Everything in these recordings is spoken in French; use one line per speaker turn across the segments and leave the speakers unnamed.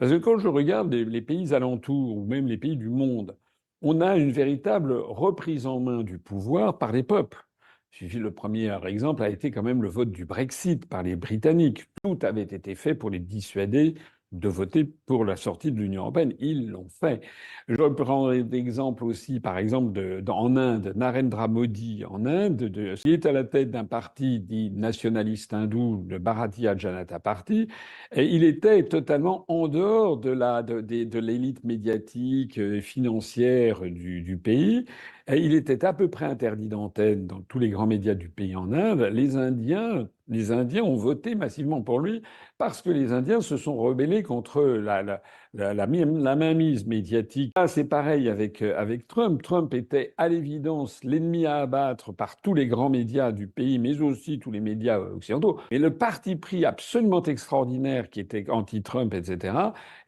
Parce que quand je regarde les pays alentours ou même les pays du monde, on a une véritable reprise en main du pouvoir par les peuples. Il suffit, le premier exemple a été quand même le vote du Brexit par les Britanniques. Tout avait été fait pour les dissuader de voter pour la sortie de l'Union européenne. Ils l'ont fait. Je prends l'exemple aussi, par exemple, en Inde, Narendra Modi en Inde, qui est à la tête d'un parti dit nationaliste hindou, le Bharatiya Janata Party, et il était totalement en dehors de l'élite médiatique et financière du pays. Et il était à peu près interdit d'antenne dans tous les grands médias du pays en Inde. Les Indiens ont voté massivement pour lui parce que les Indiens se sont rebellés contre la mainmise médiatique. Là, c'est pareil avec Trump. Trump était à l'évidence l'ennemi à abattre par tous les grands médias du pays, mais aussi tous les médias occidentaux. Mais le parti pris absolument extraordinaire qui était anti-Trump, etc.,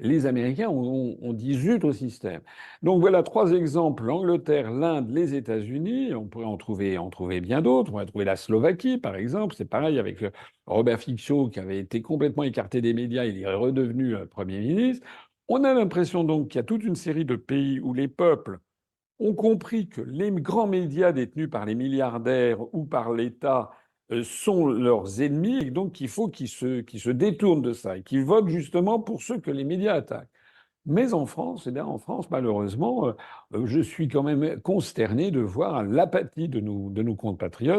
les Américains ont dit zut au système. Donc voilà trois exemples: l'Angleterre, l'Inde, les États-Unis. On pourrait en trouver bien d'autres. On pourrait trouver la Slovaquie, par exemple. C'est pareil avec Robert Fico, qui avait été complètement écarté des médias. Il est redevenu Premier ministre. On a l'impression donc qu'il y a toute une série de pays où les peuples ont compris que les grands médias détenus par les milliardaires ou par l'État sont leurs ennemis, et donc il faut qu'ils se détournent de ça et qu'ils votent justement pour ceux que les médias attaquent. Mais en France, eh bien, en France, malheureusement, je suis quand même consterné de voir l'apathie de nos compatriotes.